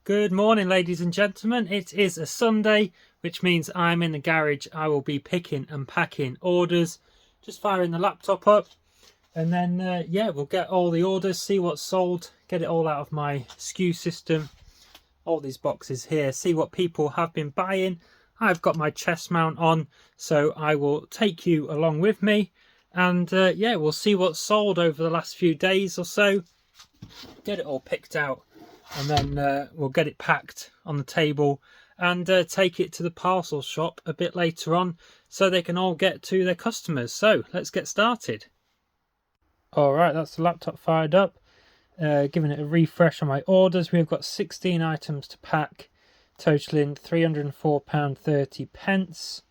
Good morning, ladies and gentlemen. It is a Sunday, which means I'm in the garage. I will be picking and packing orders, just firing the laptop up, and then yeah, we'll get all the orders, see what's sold, get it all out of my SKU system, all these boxes here, see what people have been buying. I've got my chest mount on, so I will take you along with me, and yeah, we'll see what's sold over the last few days or so, get it all picked out, and then we'll get it packed on the table and take it to the parcel shop a bit later on so they can all get to their customers. So let's get started. Alright, that's the laptop fired up, giving it a refresh on my orders. We've got 16 items to pack, totaling £304.30.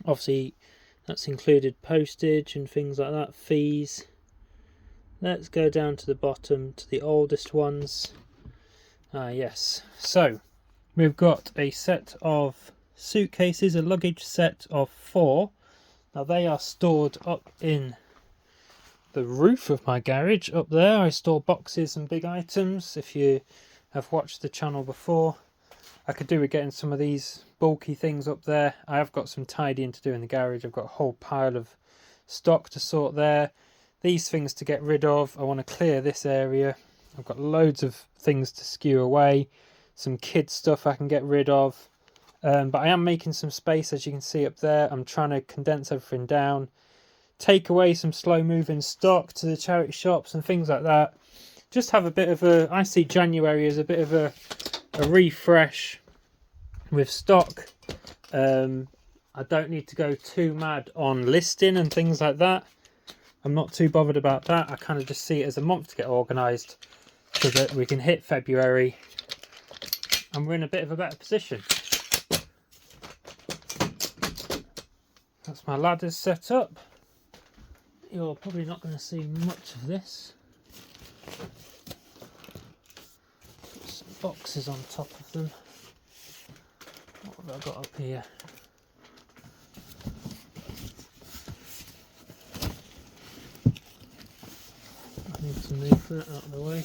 Obviously that's included postage and things like that, fees. Let's go down to the bottom to the oldest ones. Yes, so we've got a set of suitcases, a luggage set of 4. Now they are stored up in the roof of my garage up there. I store boxes and big items. If you have watched the channel before, I could do with getting some of these bulky things up there. I have got some tidying to do in the garage. I've got a whole pile of stock to sort there. These things to get rid of. I want to clear this area. I've got loads of things to skew away. Some kid stuff I can get rid of. But I am making some space, as you can see up there. I'm trying to condense everything down. Take away some slow moving stock to the charity shops and things like that. Just have a bit of a... I see January as a bit of a refresh with stock. I don't need to go too mad on listing and things like that. I'm not too bothered about that. I kind of just see it as a month to get organised so that we can hit February and we're in a bit of a better position. That's my ladders set up. You're probably not going to see much of this. Put some boxes on top of them. What have I got up here? I need to move that out of the way.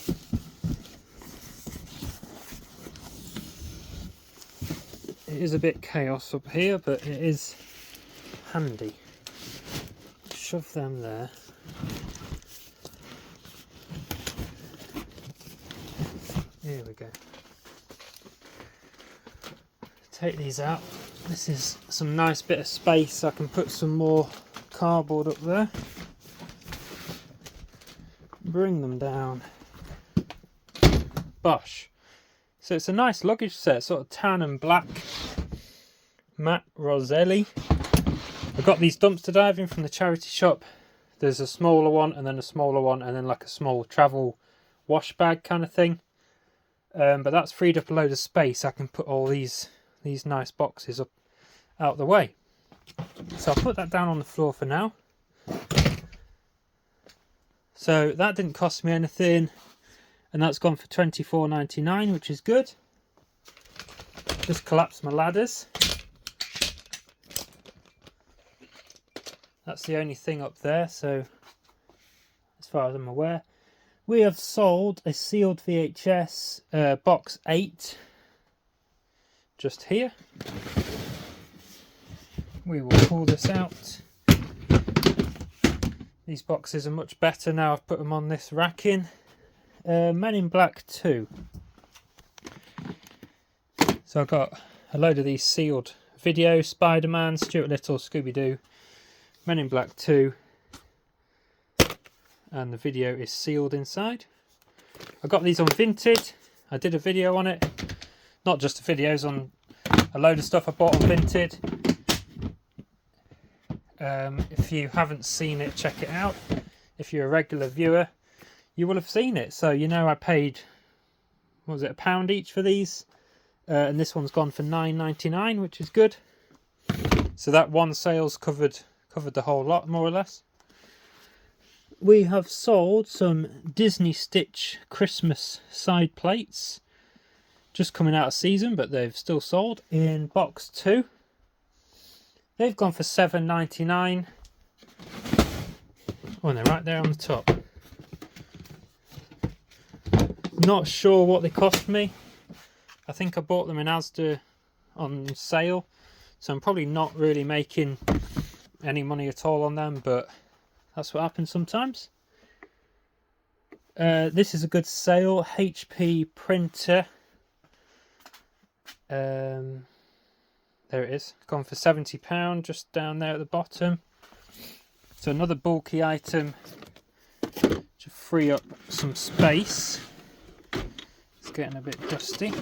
It is a bit chaos up here, but it is handy. Shove them there. Here we go. Take these out. This is some nice bit of space. I can put some more cardboard up there. Bring them down. Bosh. So it's a nice luggage set, sort of tan and black. Matte Roselli. I got these dumpster diving from the charity shop. There's a smaller one and then a smaller one and then like a small travel wash bag kind of thing. But that's freed up a load of space. I can put all these nice boxes up out the way. So I'll put that down on the floor for now. So that didn't cost me anything, and that's gone for £24.99, which is good. Just collapse my ladders. That's the only thing up there, so as far as I'm aware. We have sold a sealed VHS box 8 just here. We will pull this out. These boxes are much better now I've put them on this racking. Men in Black 2. So I've got a load of these sealed videos. Spider-Man, Stuart Little, Scooby-Doo, Men in Black 2. And the video is sealed inside. I got these on Vinted. I did a video on it. Not just videos, on a load of stuff I bought on Vinted. If you haven't seen it, check it out. If you're a regular viewer, you will have seen it. So you know I paid, what was it, £1 each for these, and this one's gone for £9.99, which is good. So that one sale's covered the whole lot, more or less. We have sold some Disney Stitch Christmas side plates, just coming out of season, but they've still sold in box 2. They've gone for £7.99. Oh, and they're right there on the top. Not sure what they cost me. I think I bought them in Asda on sale, so I'm probably not really making any money at all on them, but that's what happens sometimes. This is a good sale, HP printer. There it is, gone for £70, just down there at the bottom. So another bulky item to free up some space. It's getting a bit dusty.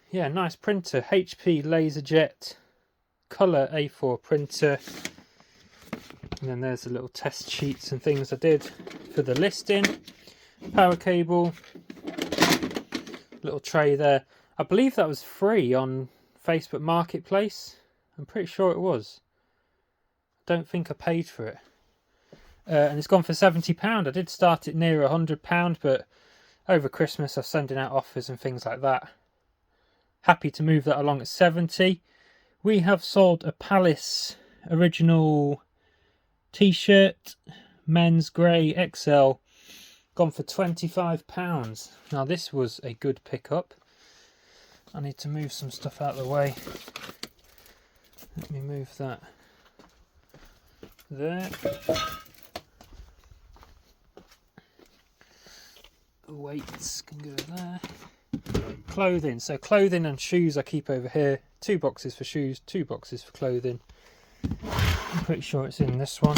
Yeah, nice printer, HP LaserJet colour A4 printer. And then there's the little test sheets and things I did for the listing. Power cable, little tray there. I believe that was free on Facebook Marketplace. I'm pretty sure it was. I don't think I paid for it. And it's gone for £70. I did start it near £100, but over Christmas I was sending out offers and things like that. Happy to move that along at 70. We have sold a Palace original t-shirt, men's grey XL, gone for £25. Now this was a good pickup. I need to move some stuff out of the way. Let me move that there. The weights can go there. Clothing. So clothing and shoes I keep over here. 2 boxes for shoes, 2 boxes for clothing. I'm pretty sure it's in this one.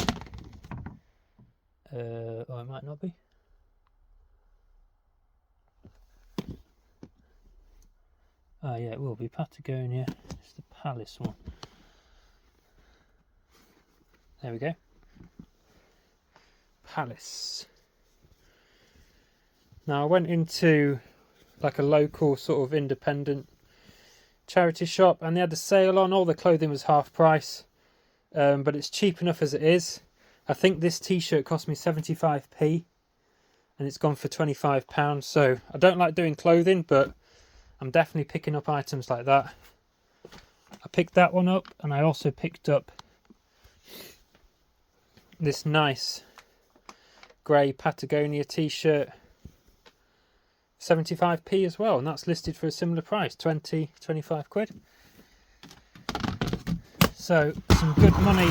Oh, it might not be. Oh yeah, it will be Patagonia. It's the Palace one. There we go. Palace. Now I went into like a local sort of independent charity shop and they had a sale on. All the clothing was half price, but it's cheap enough as it is. I think this t-shirt cost me 75p and it's gone for £25. So I don't like doing clothing, but I'm definitely picking up items like that. I picked that one up and I also picked up this nice grey Patagonia t-shirt, 75p as well, and that's listed for a similar price, 25 quid. So some good money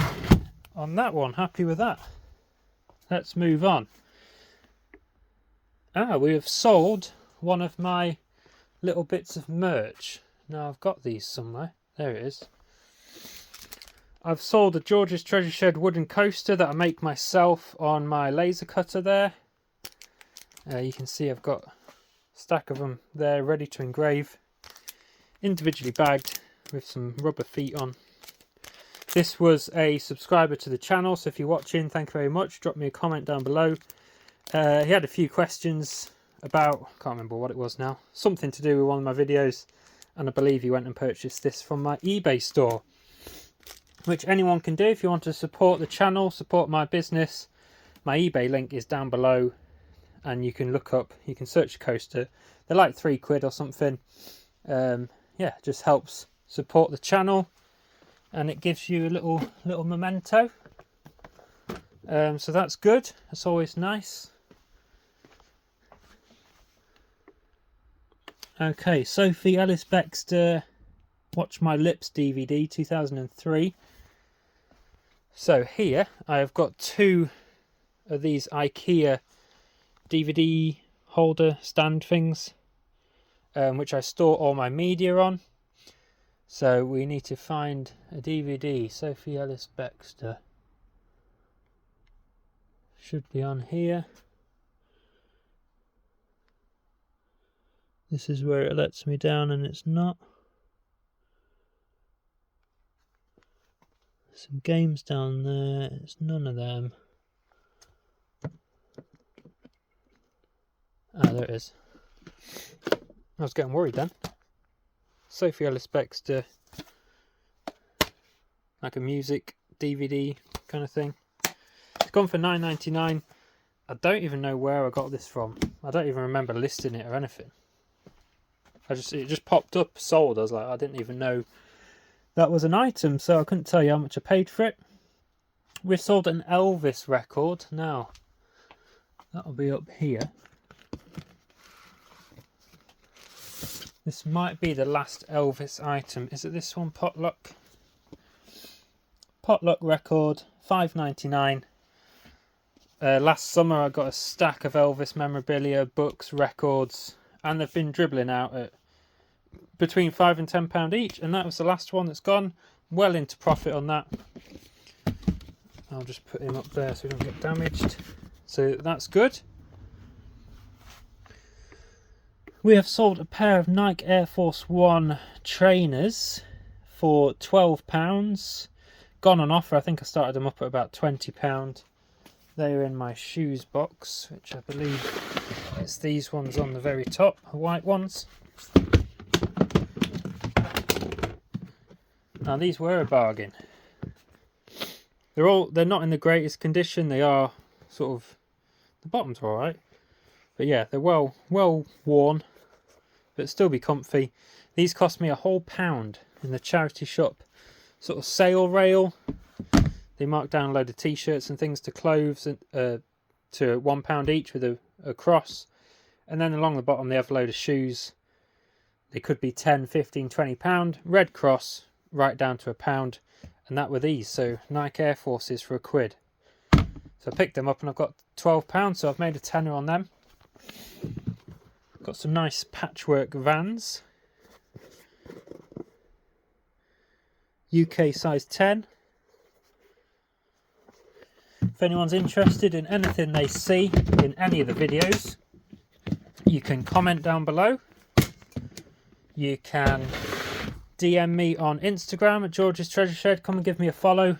on that one, happy with that. Let's move on. We have sold one of my little bits of merch. Now I've got these somewhere. There it is. I've sold a George's Treasure Shed wooden coaster that I make myself on my laser cutter there. You can see I've got a stack of them there ready to engrave. Individually bagged with some rubber feet on. This was a subscriber to the channel, so if you're watching, thank you very much. Drop me a comment down below. He had a few questions about, I can't remember what it was now, something to do with one of my videos, and I believe he went and purchased this from my eBay store, which anyone can do if you want to support the channel, support my business. My eBay link is down below and you can look up, you can search a coaster. They're like £3 or something. Yeah, it just helps support the channel and it gives you a little memento. So that's good, that's always nice. Okay, Sophie Ellis Bextor, Watch My Lips DVD 2003. So here I have got 2 of these IKEA DVD holder stand things, which I store all my media on. So we need to find a DVD. Sophie Ellis Bextor should be on here. This is where it lets me down and it's not. Some games down there, it's none of them. There it is. I was getting worried then. Sophie Ellis Bextor, like a music DVD kind of thing. It's gone for £9.99. I don't even know where I got this from. I don't even remember listing it or anything. It just popped up, sold. I was like, I didn't even know that was an item, so I couldn't tell you how much I paid for it. We've sold an Elvis record. Now, that'll be up here. This might be the last Elvis item. Is it this one, Potluck? Potluck record, $5.99. Last summer I got a stack of Elvis memorabilia, books, records, and they've been dribbling out at between £5 and £10 each, and that was the last one that's gone. Well into profit on that. I'll just put him up there so he don't get damaged. So that's good. We have sold a pair of Nike Air Force One trainers for £12. Gone on offer. I think I started them up at about £20. They're in my shoes box, which I believe it's these ones on the very top, the white ones. Now these were a bargain. They're not in the greatest condition. They are sort of, the bottoms are alright, but yeah, they're well worn, but still be comfy. These cost me a whole £1 in the charity shop sort of sale rail. They marked down a load of t-shirts and things to clothes to £1 each with a cross, and then along the bottom they have a load of shoes. They could be 10, 15, £20. Red cross right down to £1, and that were these. So Nike Air Forces for £1. So I picked them up and I've got £12, so I've made a tenner on them. Got some nice patchwork Vans, UK size 10. If anyone's interested in anything they see in any of the videos, you can comment down below. You can DM me on Instagram at George's Treasure Shed. Come and give me a follow.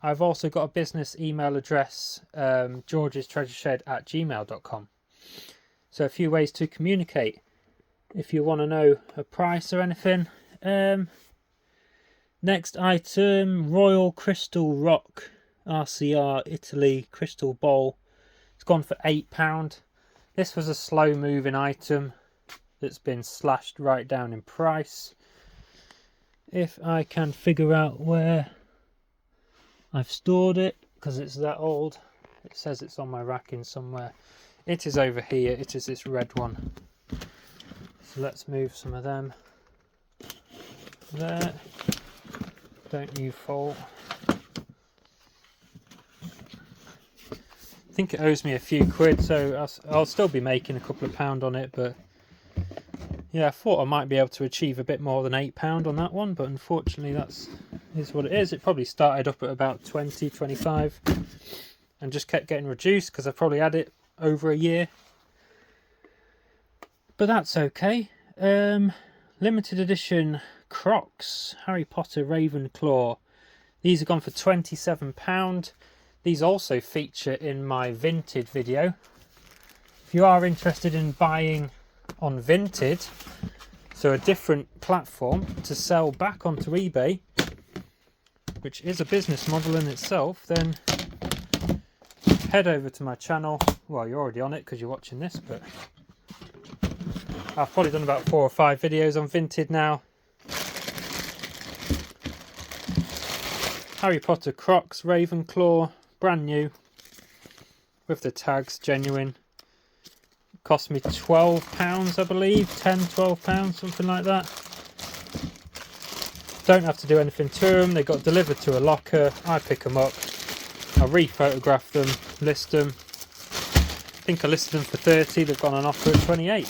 I've also got a business email address, georgestreasureshed@gmail.com. So a few ways to communicate. If you want to know a price or anything. Next item, Royal Crystal Rock RCR Italy Crystal Bowl. It's gone for £8. This was a slow moving item that's been slashed right down in price. If I can figure out where I've stored it, because it's that old. It says it's on my racking somewhere. It is over here. It is this red one. So let's move some of them there. Don't you fall. I think it owes me a few quid, so I'll still be making a couple of pound on it, but yeah, I thought I might be able to achieve a bit more than £8 on that one, but unfortunately is what it is. It probably started up at about 20, 25 and just kept getting reduced because I probably had it over a year. But that's okay. Limited edition Crocs, Harry Potter Ravenclaw. These have gone for £27. These also feature in my Vinted video. If you are interested in buying on Vinted, so a different platform to sell back onto eBay, which is a business model in itself, then head over to my channel. Well, you're already on it because you're watching this, but I've probably done about 4 or 5 videos on Vinted now. Harry Potter Crocs Ravenclaw, brand new with the tags, genuine. Cost me £12, I believe, £10, £12, something like that. Don't have to do anything to them. They got delivered to a locker. I pick them up, I re-photograph them, list them. I think I listed them for 30. They've gone on offer at 28.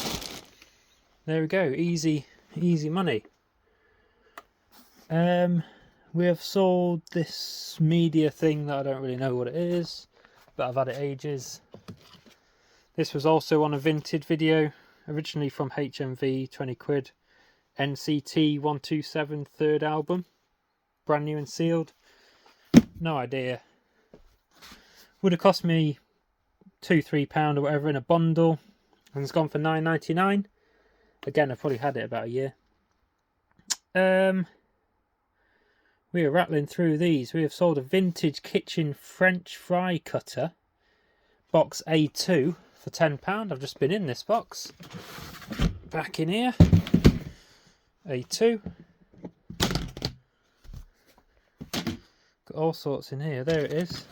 There we go, easy money. We have sold this media thing that I don't really know what it is, but I've had it ages. This was also on a Vinted video, originally from HMV, 20 quid. NCT 127 third album, brand new and sealed. No idea. Would have cost me £2-3 or whatever in a bundle, and it's gone for £9.99. Again, I've probably had it about a year. We are rattling through these. We have sold a vintage kitchen French fry cutter, box A2, for £10. I've just been in this box. Back in here. A2. Got Got all sorts in here. There it is.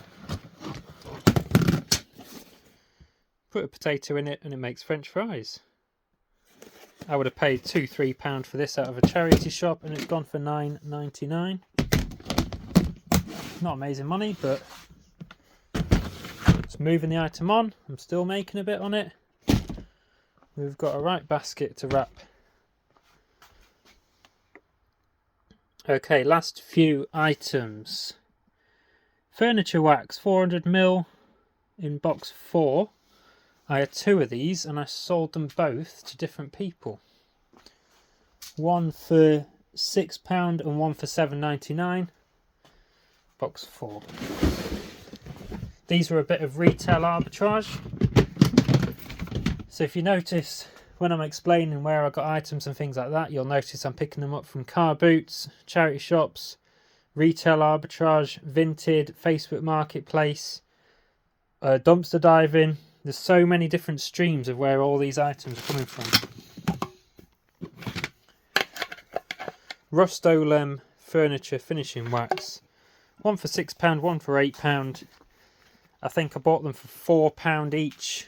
Put a potato in it and it makes French fries. I would have paid £2-3 for this out of a charity shop, and it's gone for £9.99. Not amazing money, but it's moving the item on. I'm still making a bit on it. We've got a right basket to wrap. Okay, last few items. Furniture wax, 400ml in box 4. I had 2 of these and I sold them both to different people. One for £6 and one for £7.99. Box 4. These were a bit of retail arbitrage. So if you notice when I'm explaining where I got items and things like that, you'll notice I'm picking them up from car boots, charity shops, retail arbitrage, Vinted, Facebook Marketplace, dumpster diving. There's so many different streams of where all these items are coming from. Rust-Oleum furniture finishing wax. One for £6, one for £8. I think I bought them for £4 each.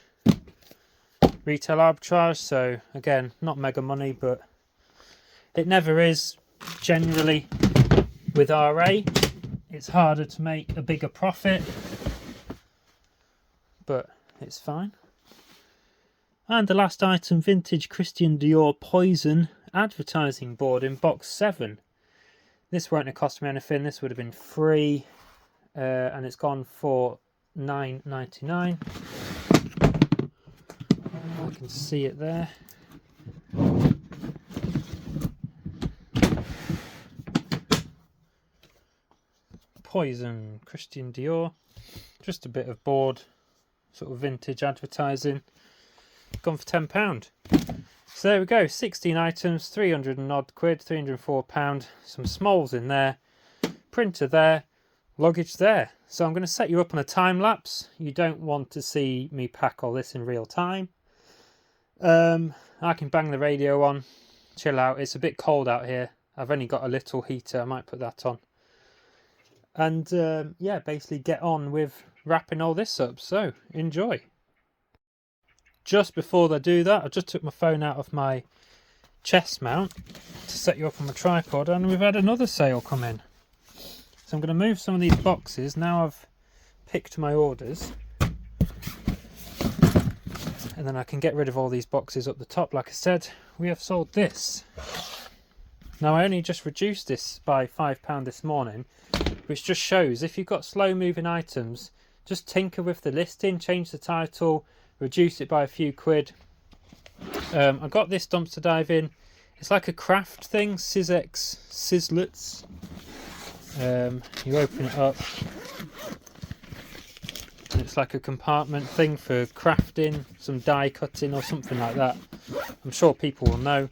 Retail arbitrage, so again, not mega money, but it never is. Generally, with RA, it's harder to make a bigger profit, but it's fine. And the last item, vintage Christian Dior Poison advertising board in box 7. This won't have cost me anything. This would have been free, and it's gone for £9.99. I can see it there. Poison Christian Dior. Just a bit of board, sort of vintage advertising. Gone for £10. So there we go, 16 items, 300 and odd quid, £304. Some smalls in there, printer there, luggage there. So I'm going to set you up on a time lapse. You don't want to see me pack all this in real time. I can bang the radio on, chill out. It's a bit cold out here. I've only got a little heater. I might put that on. And yeah, basically get on with wrapping all this up. So enjoy. Just before I do that, I just took my phone out of my chest mount to set you up on my tripod, and we've had another sale come in. So I'm going to move some of these boxes. Now I've picked my orders, and then I can get rid of all these boxes up the top. Like I said, we have sold this. Now I only just reduced this by £5 this morning, which just shows if you've got slow moving items, just tinker with the listing, change the title, reduce it by a few quid. I got this dumpster diving. It's like a craft thing, Sizzix Sizzlets. You open it up, and it's like a compartment thing for crafting, some die cutting or something like that. I'm sure people will know.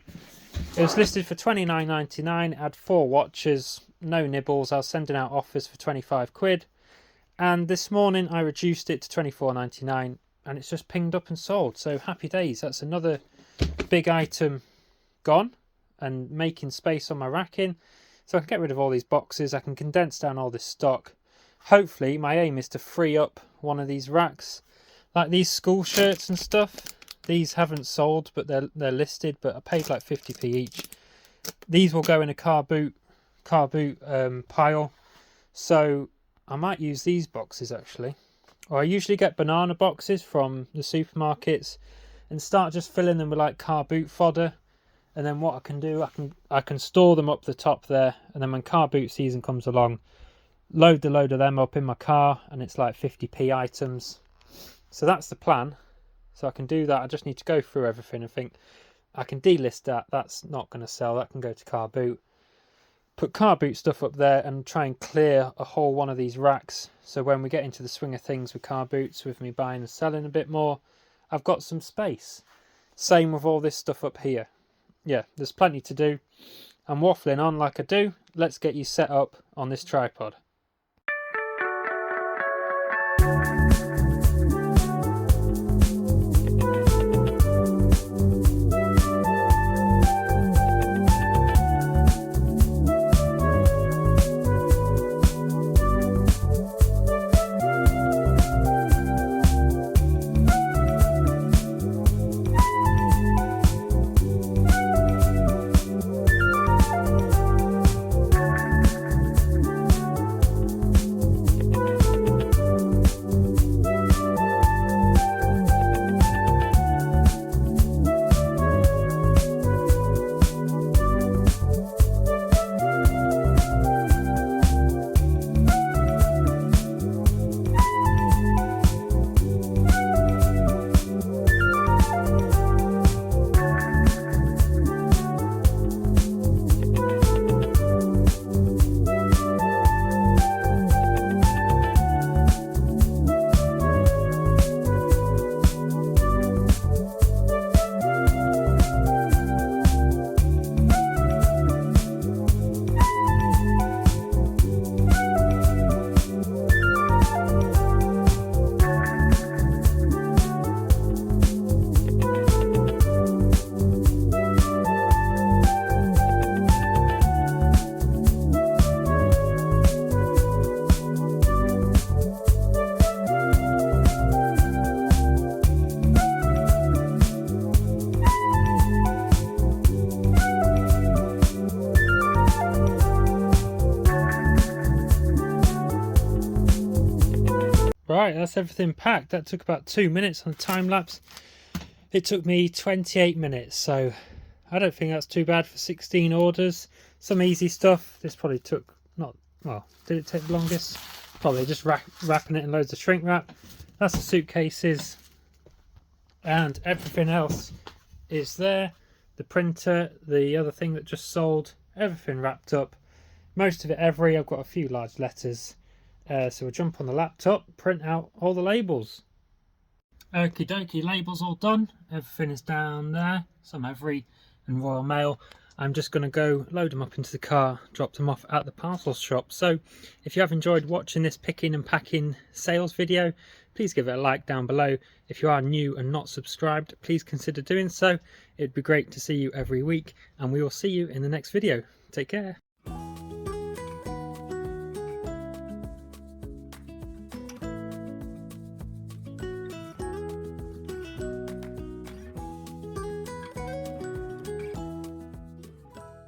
It was listed for £29.99. It had 4 watches, no nibbles. I was sending out offers for 25 quid, and this morning I reduced it to £24.99, and it's just pinged up and sold. So happy days. That's another big item gone and making space on my racking. So I can get rid of all these boxes. I can condense down all this stock. Hopefully my aim is to free up one of these racks, like these school shirts and stuff. These haven't sold, but they're listed, but I paid like 50p each. These will go in a car boot pile. So I might use these boxes actually. Or I usually get banana boxes from the supermarkets and start just filling them with like car boot fodder. And then what I can do, I can store them up the top there, and then when car boot season comes along, load of them up in my car, and it's like 50p items. So that's the plan. So I can do that. I just need to go through everything and think I can delist that. That's not going to sell. That can go to car boot. Put car boot stuff up there and try and clear a whole one of these racks. So when we get into the swing of things with car boots, with me buying and selling a bit more, I've got some space. Same with all this stuff up here. Yeah, there's plenty to do. I'm waffling on like I do. Let's get you set up on this tripod. Right, that's everything packed. That took about 2 minutes on a time lapse. It took me 28 minutes, so I don't think that's too bad for 16 orders. Some easy stuff. This probably took not, well, did it take the longest? Probably just wrapping it in loads of shrink wrap. That's the suitcases, and everything else is there. The printer, the other thing that just sold, everything wrapped up. Most of it I've got a few large letters. So we'll jump on the laptop, print out all the labels. Okie dokie, labels all done. Everything is down there. Some Every and Royal Mail. I'm just going to go load them up into the car, drop them off at the parcels shop. So if you have enjoyed watching this picking and packing sales video, please give it a like down below. If you are new and not subscribed, please consider doing so. It'd be great to see you every week, and we will see you in the next video. Take care.